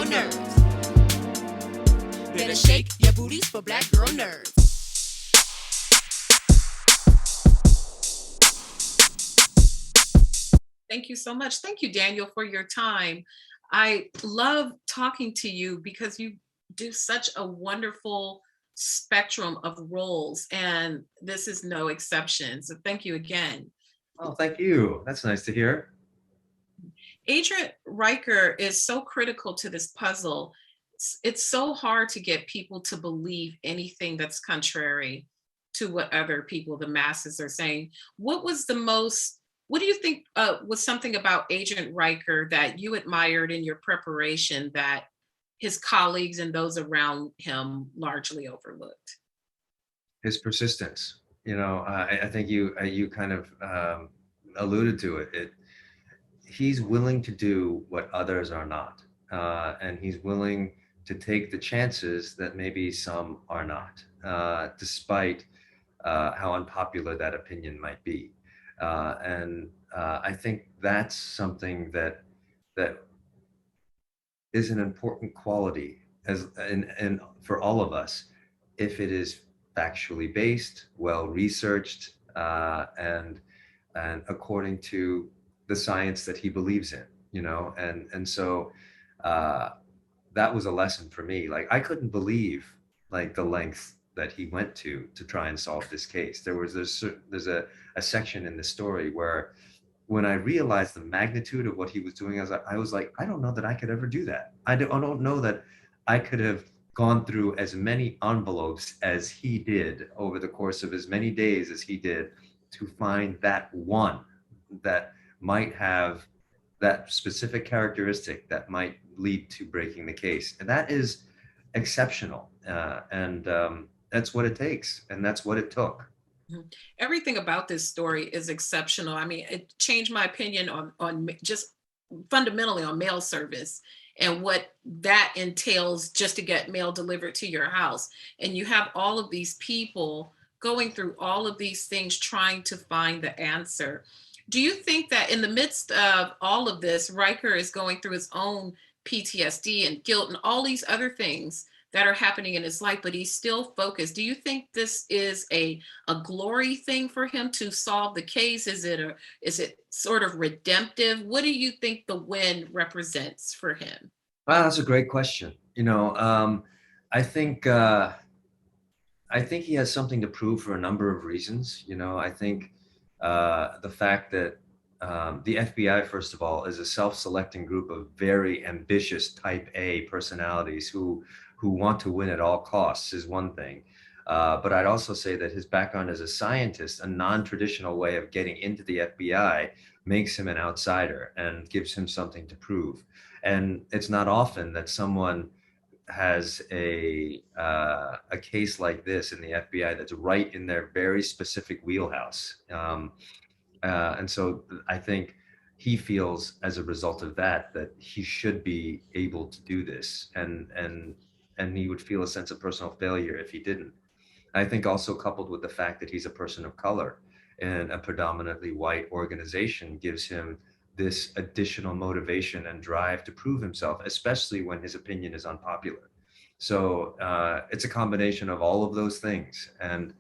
nerves. Better shake your booties for black girl nerves. Thank you so much. Thank you, Daniel, for your time. I love talking to you because you do such a wonderful spectrum of roles, and this is no exception. So thank you again. Oh, thank you. That's nice to hear. Agent Ryker is so critical to this puzzle. It's so hard to get people to believe anything that's contrary to what other people, the masses, are saying. What do you think was something about Agent Ryker that you admired in your preparation that his colleagues and those around him largely overlooked? His persistence. I think you kind of alluded to it. He's willing to do what others are not, and he's willing to take the chances that maybe some are not, despite how unpopular that opinion might be. And I think that's something that is an important quality and for all of us, if it is factually based, well researched, and according to the science that he believes in, and so that was a lesson for me. Like, I couldn't believe like the length that he went to try and solve this case. There's a section in the story where, when I realized the magnitude of what he was doing, I was like, I don't know that I could ever do that. I don't know that I could have gone through as many envelopes as he did over the course of as many days as he did to find that one that might have that specific characteristic that might lead to breaking the case. And that is exceptional. And that's what it takes. And that's what it took. Everything about this story is exceptional. I mean, it changed my opinion on just fundamentally on mail service and what that entails just to get mail delivered to your house. And you have all of these people going through all of these things trying to find the answer. Do you think that in the midst of all of this, Ryker is going through his own PTSD and guilt and all these other things that are happening in his life, but he's still focused? Do you think this is a glory thing for him to solve the case? Is it sort of redemptive? What do you think the win represents for him? Wow, that's a great question. I think he has something to prove for a number of reasons. I think the fact that the FBI, first of all, is a self-selecting group of very ambitious Type A personalities who want to win at all costs is one thing. But I'd also say that his background as a scientist, a non-traditional way of getting into the FBI, makes him an outsider and gives him something to prove. And it's not often that someone has a case like this in the FBI that's right in their very specific wheelhouse. And so I think he feels, as a result of that he should be able to do this, and he would feel a sense of personal failure if he didn't. I think also, coupled with the fact that he's a person of color in a predominantly white organization, gives him this additional motivation and drive to prove himself, especially when his opinion is unpopular. So it's a combination of all of those things. And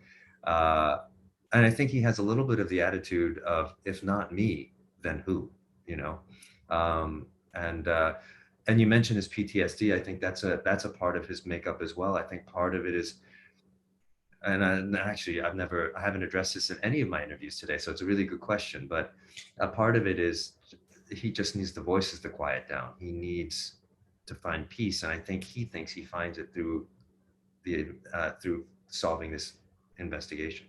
I think he has a little bit of the attitude of, if not me, then who, and you mentioned his PTSD. I think that's a part of his makeup as well. I think part of it is, and actually I haven't addressed this in any of my interviews today, so it's a really good question, but a part of it is he just needs the voices to quiet down. He needs to find peace, and I think he thinks he finds it through solving this investigation.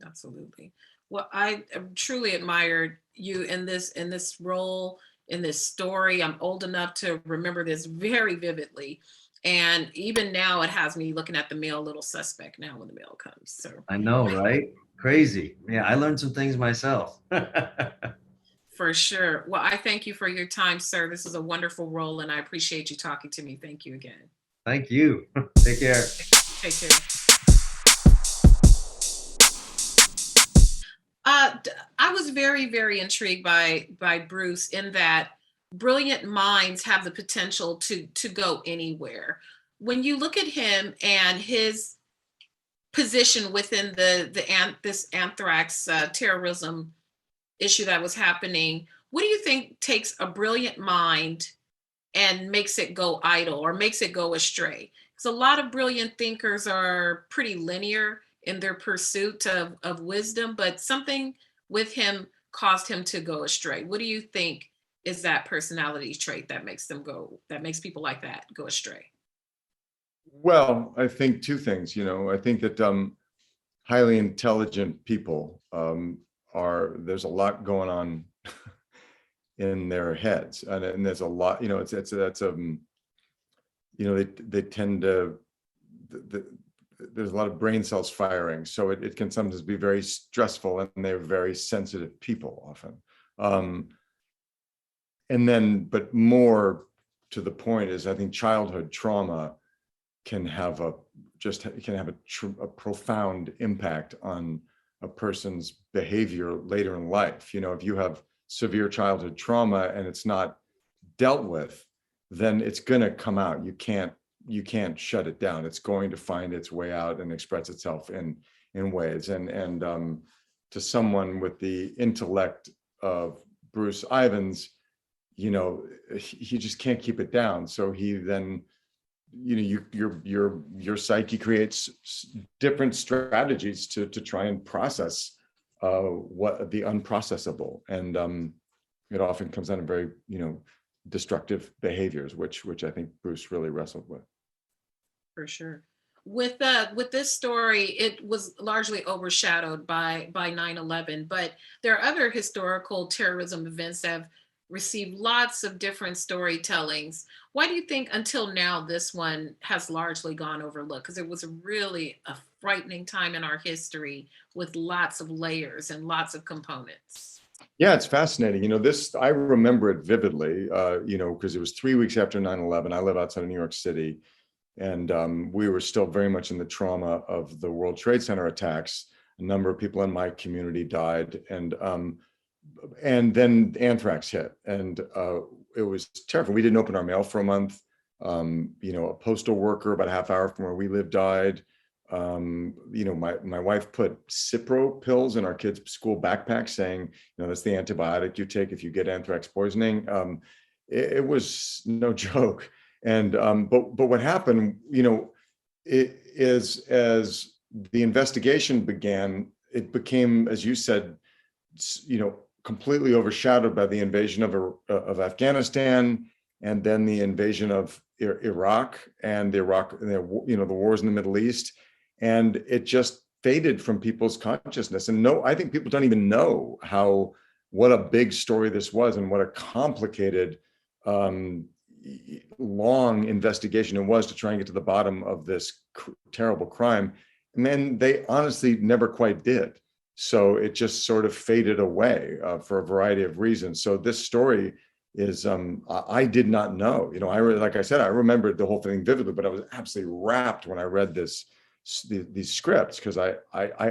Absolutely. Well, I truly admired you in this role, in this story. I'm old enough to remember this very vividly. And even now it has me looking at the mail a little suspect now when the mail comes. So I know, right? Crazy. Yeah, I learned some things myself. for sure. Well, I thank you for your time, sir. This is a wonderful role, and I appreciate you talking to me. Thank you again. Thank you. Take care. Take care. I was very, very intrigued by Bruce, in that brilliant minds have the potential to go anywhere. When you look at him and his position within this anthrax terrorism issue that was happening, what do you think takes a brilliant mind and makes it go idle or makes it go astray? Because a lot of brilliant thinkers are pretty linear in their pursuit of wisdom, but something with him caused him to go astray. What do you think is that personality trait that makes people like that go astray? Well, I think two things. I think that highly intelligent people there's a lot going on in their heads, and there's a lot. They tend to. There's a lot of brain cells firing, so it can sometimes be very stressful, and they're very sensitive people often. But more to the point is, I think childhood trauma can have a profound impact on a person's behavior later in life. If you have severe childhood trauma and it's not dealt with, then it's going to come out. You can't shut it down. It's going to find its way out and express itself in ways. And to someone with the intellect of Bruce Ivins, he just can't keep it down. So he then, your psyche creates different strategies to try and process what the unprocessable, and it often comes out in very destructive behaviors, which I think Bruce really wrestled with. For sure. With this story, it was largely overshadowed by 9/11, but there are other historical terrorism events that have received lots of different storytellings. Why do you think until now this one has largely gone overlooked? Because it was really a frightening time in our history with lots of layers and lots of components. Yeah, it's fascinating. I remember it vividly, because it was 3 weeks after 9/11. I live outside of New York City, and we were still very much in the trauma of the World Trade Center attacks. A number of people in my community died, and then Anthrax hit, and it was terrifying. We didn't open our mail for a month. A postal worker about a half hour from where we live died. My wife put Cipro pills in our kids' school backpack, saying, that's the antibiotic you take if you get anthrax poisoning. It was no joke. And but what happened, it is, as the investigation began, it became, as you said, completely overshadowed by the invasion of Afghanistan, and then the invasion of Iraq, and the wars in the Middle East, and it just faded from people's consciousness. And I think people don't even know what a big story this was, and what a complicated, long investigation it was to try and get to the bottom of this terrible crime. And then they honestly never quite did. So it just sort of faded away for a variety of reasons. So this story is, I did not know. Like I said, I remembered the whole thing vividly, but I was absolutely rapt when I read these scripts, because I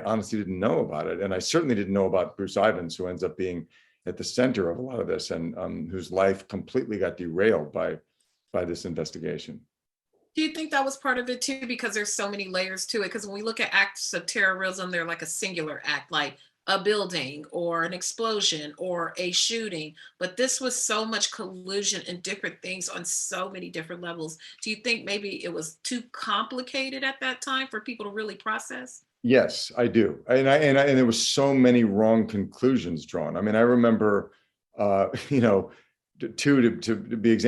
honestly didn't know about it. And I certainly didn't know about Bruce Ivins, who ends up being at the center of a lot of this, and whose life completely got derailed by this investigation. Do you think that was part of it too? Because there's so many layers to it. Because when we look at acts of terrorism, they're like a singular act, like a building or an explosion or a shooting. But this was so much collusion and different things on so many different levels. Do you think maybe it was too complicated at that time for people to really process? Yes, I do. And there was so many wrong conclusions drawn. I mean, I remember, to be as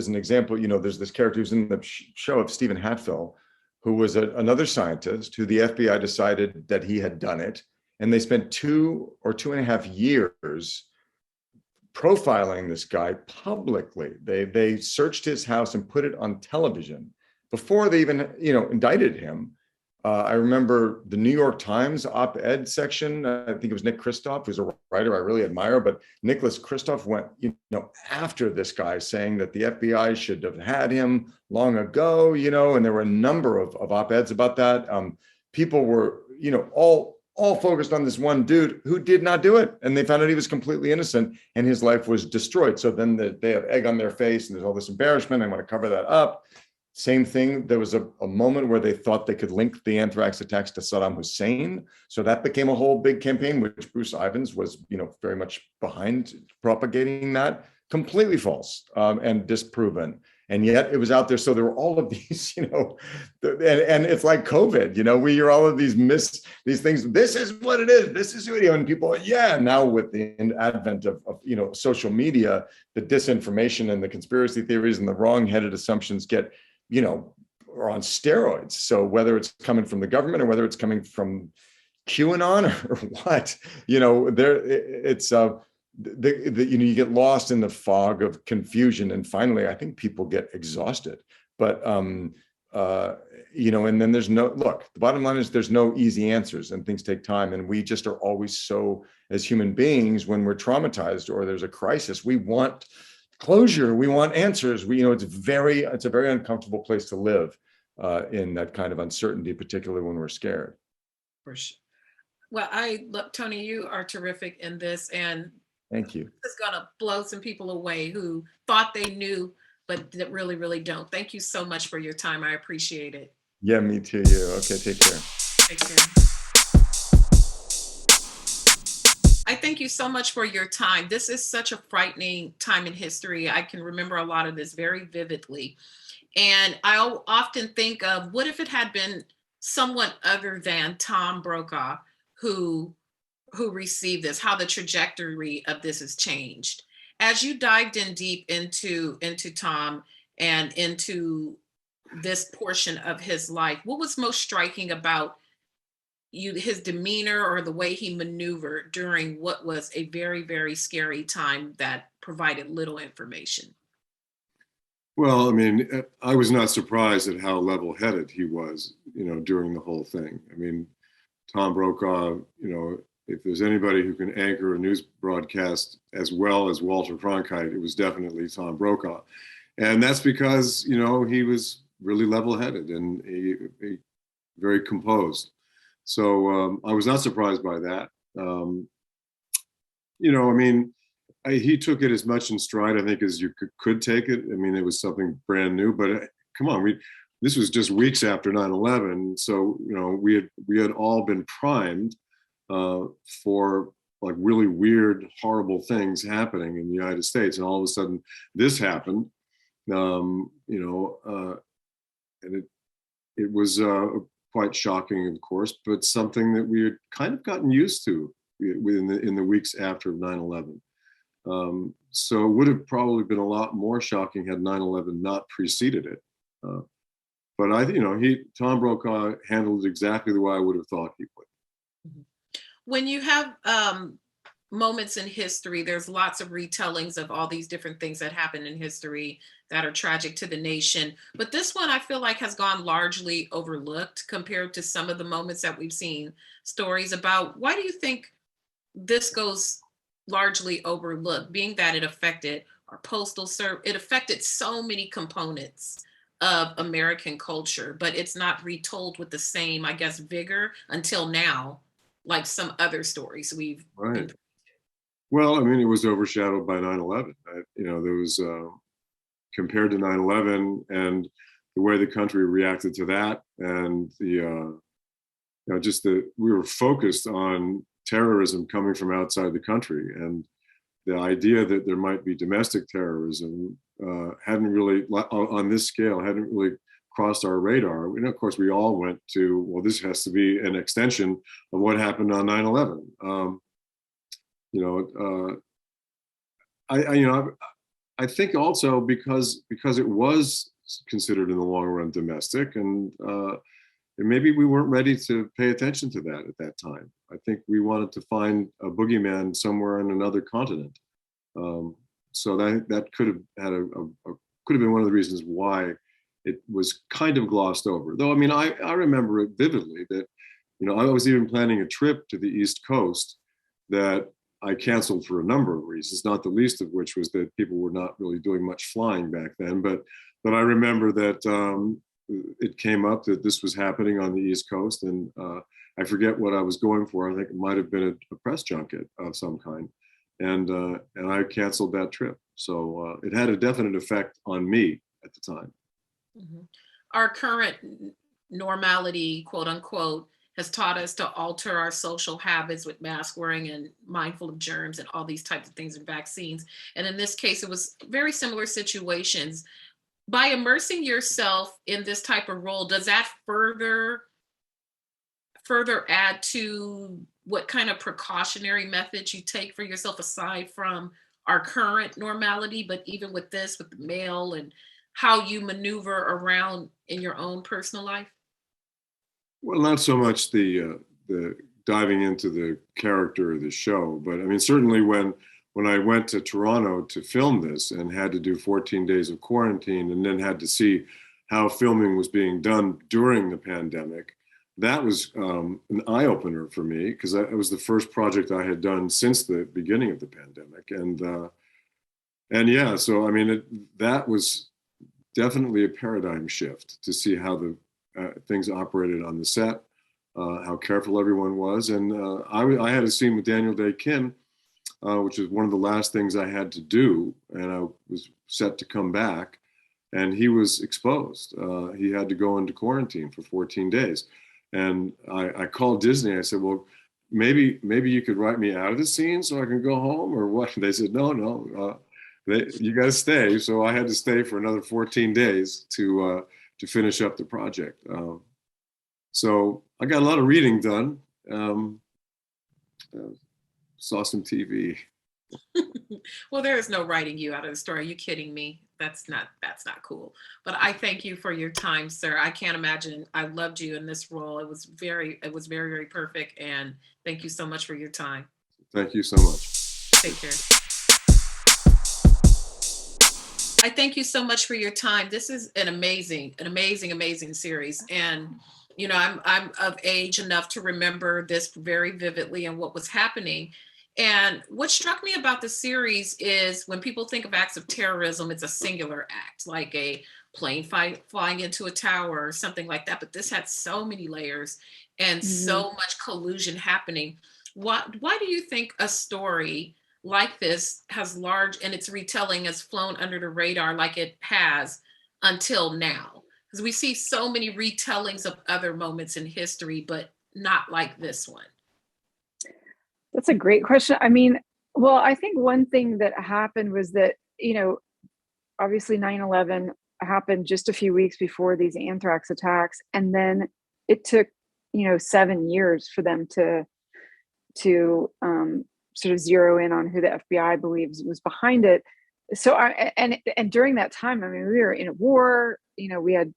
an example, there's this character who's in the show of Stephen Hatfill, who was another scientist who the FBI decided that he had done it. And they spent 2 or 2.5 years profiling this guy publicly. They searched his house and put it on television before they even, indicted him. I remember the New York Times op-ed section. I think it was Nick Kristof, who's a writer I really admire, but Nicholas Kristof went, after this guy, saying that the FBI should have had him long ago, and there were a number of op-eds about that. People were, all all focused on this one dude who did not do it. And they found out he was completely innocent and his life was destroyed. So then they have egg on their face and there's all this embarrassment. They want to cover that up. Same thing. There was a moment where they thought they could link the anthrax attacks to Saddam Hussein. So that became a whole big campaign, which Bruce Ivins was, very much behind propagating that. Completely false and disproven. And yet it was out there. So there were all of these, and it's like COVID, we hear all of these things. This is what it is. This is video. And people, now with the advent of social media, the disinformation and the conspiracy theories and the wrong-headed assumptions get, are on steroids. So whether it's coming from the government or whether it's coming from QAnon or what, you get lost in the fog of confusion, and finally I think people get exhausted. But and then there's the bottom line is there's no easy answers, and things take time, and we just are always so, as human beings, when we're traumatized or there's a crisis, we want closure, we want answers. It's a very uncomfortable place to live in that kind of uncertainty, particularly when we're scared. For sure. Well, Tony, you are terrific in this, and thank you. This is going to blow some people away who thought they knew, but that really, really don't. Thank you so much for your time. I appreciate it. Yeah, me too. You. Okay, take care. Take care. I thank you so much for your time. This is such a frightening time in history. I can remember a lot of this very vividly. And I often think of, what if it had been someone other than Tom Brokaw who received this, how the trajectory of this has changed. As you dived in deep into Tom and into this portion of his life, what was most striking about his demeanor or the way he maneuvered during what was a very, very scary time that provided little information? Well, I mean, I was not surprised at how level-headed he was, during the whole thing. I mean, Tom Brokaw, if there's anybody who can anchor a news broadcast as well as Walter Cronkite, it was definitely Tom Brokaw. And that's because, he was really level-headed and he very composed. So I was not surprised by that. He took it as much in stride, I think, as you could take it. I mean, it was something brand new, but come on, this was just weeks after 9/11. So, we had all been primed for like really weird, horrible things happening in the United States. And all of a sudden this happened, and it was quite shocking, of course, but something that we had kind of gotten used to in the weeks after 9/11. So it would have probably been a lot more shocking had 9/11 not preceded it. But Tom Brokaw handled it exactly the way I would have thought he would. When you have moments in history, there's lots of retellings of all these different things that happen in history that are tragic to the nation. But this one, I feel like, has gone largely overlooked compared to some of the moments that we've seen stories about. Why do you think this goes largely overlooked, being that it affected our postal service, it affected so many components of American culture, but it's not retold with the same, I guess, vigor until now, like some other stories we've. Right. Well, I mean, it was overshadowed by 9/11. There was, compared to 9/11 and the way the country reacted to that, and we were focused on terrorism coming from outside the country, and the idea that there might be domestic terrorism hadn't really, on this scale, hadn't really crossed our radar. And of course, we all went to, well, this has to be an extension of what happened on 9/11. I think also because it was considered in the long run domestic, and maybe we weren't ready to pay attention to that at that time. I think we wanted to find a boogeyman somewhere on another continent. So that could have had could have been one of the reasons why it was kind of glossed over. Though, I mean, I remember it vividly that, I was even planning a trip to the East Coast that I canceled for a number of reasons, not the least of which was that people were not really doing much flying back then. But I remember that it came up that this was happening on the East Coast, and I forget what I was going for. I think it might have been a press junket of some kind, and I canceled that trip. So it had a definite effect on me at the time. Mhm. Our current normality, quote unquote, has taught us to alter our social habits with mask wearing and mindful of germs and all these types of things and vaccines. And in this case, it was very similar situations. By immersing yourself in this type of role, does that further add to what kind of precautionary methods you take for yourself aside from our current normality, but even with this, with the mail and how you maneuver around in your own personal life? Well, not so much the diving into the character of the show, but I mean, certainly when I went to Toronto to film this and had to do 14 days of quarantine and then had to see how filming was being done during the pandemic, that was an eye opener for me, because it was the first project I had done since the beginning of the pandemic, and yeah, so I mean, that was definitely a paradigm shift to see how the things operated on the set, how careful everyone was. And I had a scene with Daniel Day Kim, which is one of the last things I had to do. And I was set to come back, and he was exposed. He had to go into quarantine for 14 days. And I called Disney. I said, well, maybe you could write me out of the scene so I can go home, or what? And they said, no, you got to stay. So I had to stay for another 14 days to finish up the project. So I got a lot of reading done. Saw some TV. Well, there is no writing you out of the story. Are you kidding me? That's not cool. But I thank you for your time, sir. I can't imagine. I loved you in this role. It was very, very perfect. And thank you so much for your time. Thank you so much. Take care. I thank you so much for your time. This is an amazing series. And you know, I'm of age enough to remember this very vividly and what was happening. And what struck me about the series is when people think of acts of terrorism, it's a singular act, like a plane flying into a tower or something like that. But this had so many layers and so much collusion happening. Why do you think a story like this has large, and its retelling has flown under the radar like it has until now? Because we see so many retellings of other moments in history, but not like this one. That's a great question. I mean, well, I think one thing that happened was that, you know, obviously 9/11 happened just a few weeks before these anthrax attacks. And then it took, 7 years for them to sort of zero in on who the FBI believes was behind it. So and during that time, I mean, we were in a war, we had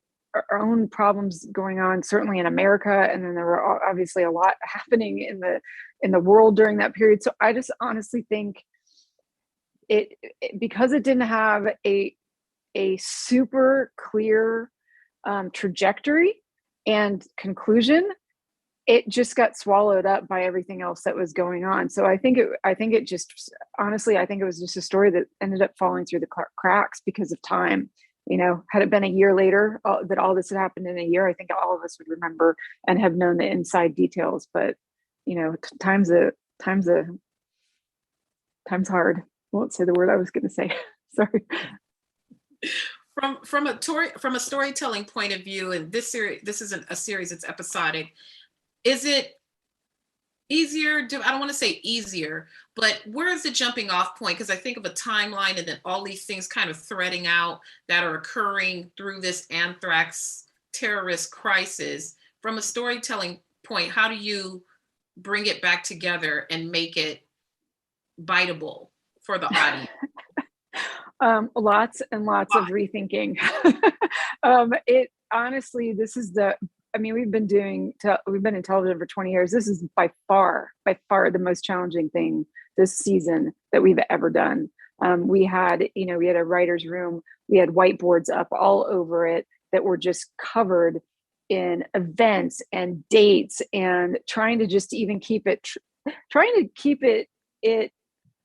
our own problems going on, certainly in America. And then there were obviously a lot happening in the world during that period. So I just honestly think it because it didn't have a super clear trajectory and conclusion, it just got swallowed up by everything else that was going on. So I think it just, honestly, I think it was just a story that ended up falling through the cracks because of time. Had it been a year later that all this had happened in a year, I think all of us would remember and have known the inside details. But time's hard. I won't say the word I was going to say. Sorry. From a storytelling point of view, and this isn't a series; it's episodic. Is it easier? I don't want to say easier, but where is the jumping off point? Because I think of a timeline and then all these things kind of threading out that are occurring through this anthrax terrorist crisis. From a storytelling point, how do you bring it back together and make it biteable for the audience? Lots and lots of rethinking. It honestly, we've been in television for 20 years. This is by far the most challenging thing this season that we've ever done. We had a writer's room. We had whiteboards up all over it that were just covered in events and dates, and trying to just even keep it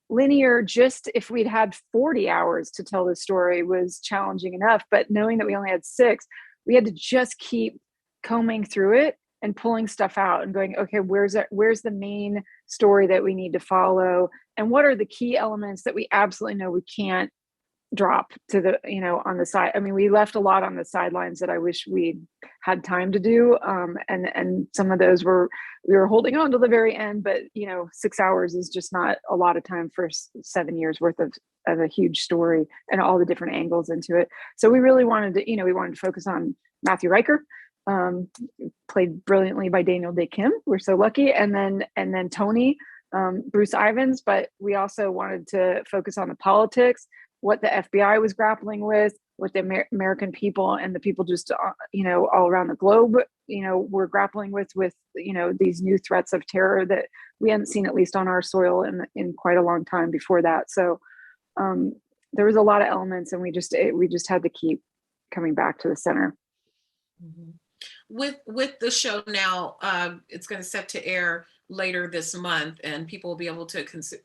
linear. Just if we'd had 40 hours to tell the story was challenging enough, but knowing that we only had 6, we had to just keep combing through it and pulling stuff out and going, okay, where's the main story that we need to follow, and what are the key elements that we absolutely know we can't drop to the, on the side. I mean, we left a lot on the sidelines that I wish we'd had time to do. And some of those we were holding on to the very end, but 6 hours is just not a lot of time for 7 years worth of a huge story and all the different angles into it. So we really wanted to, we wanted to focus on Matthew Ryker, played brilliantly by Daniel Day Kim. We're so lucky. And then Tony, Bruce Ivins, but we also wanted to focus on the politics, what the FBI was grappling with, what the American people and the people just, all around the globe, were grappling with, these new threats of terror that we hadn't seen, at least on our soil, in quite a long time before that. So there was a lot of elements, and we just had to keep coming back to the center. Mm-hmm. With the show now, it's going to set to air later this month, and people will be able to consume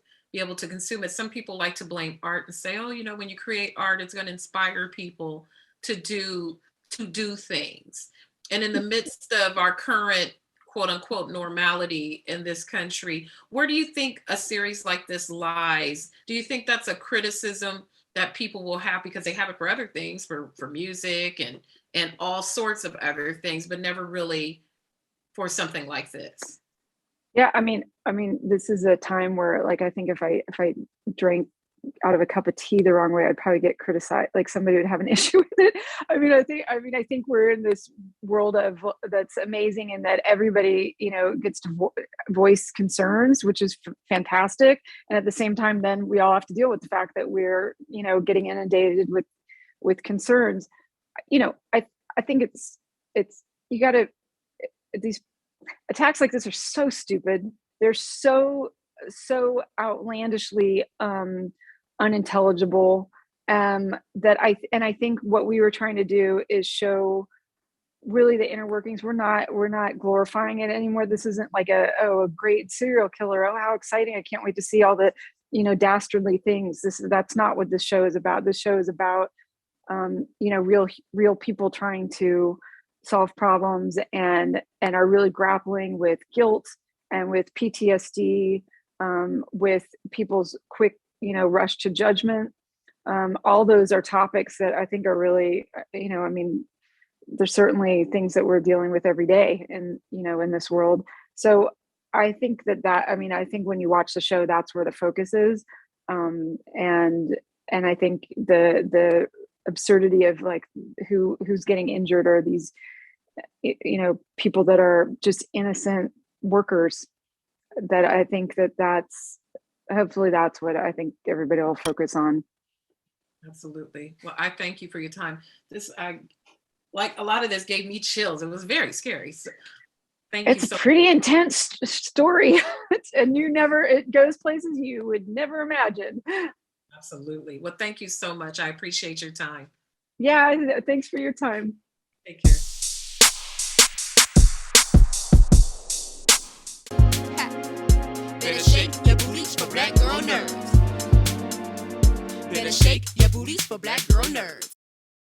it. Some people like to blame art and say, oh, when you create art, it's going to inspire people to do things. And in the midst of our current quote unquote normality in this country, where do you think a series like this lies? Do you think that's a criticism that people will have because they have it for other things, for music and all sorts of other things, but never really for something like this? Yeah, I mean, this is a time where, like, I think if I drank out of a cup of tea the wrong way, I'd probably get criticized. Like, somebody would have an issue with it. I think we're in this world that's amazing, in that everybody, gets to voice concerns, which is fantastic. And at the same time, then we all have to deal with the fact that we're, getting inundated with concerns. I think it's you got to, these attacks like this are so stupid. They're so outlandishly unintelligible, that I think what we were trying to do is show really the inner workings. We're not glorifying it anymore. This isn't like a great serial killer. Oh, how exciting. I can't wait to see all the, dastardly things. That's not what this show is about. This show is about, real people trying to solve problems and are really grappling with guilt and with PTSD, with people's quick, rush to judgment. All those are topics that I think are really, there's certainly things that we're dealing with every day in this world. So I think I think when you watch the show, that's where the focus is. And I think the absurdity of, like, who's getting injured are these, people that are just innocent workers, that I think that's hopefully that's what I think everybody will focus on. Absolutely. Well, I thank you for your time. Like, a lot of this gave me chills. It was very scary. So thank you. It's a pretty intense story, and it goes places you would never imagine. Absolutely. Well, thank you so much. I appreciate your time. Yeah, thanks for your time. Take care. Better shake your booties for black girl nerves. Better shake your booties for black girl nerves.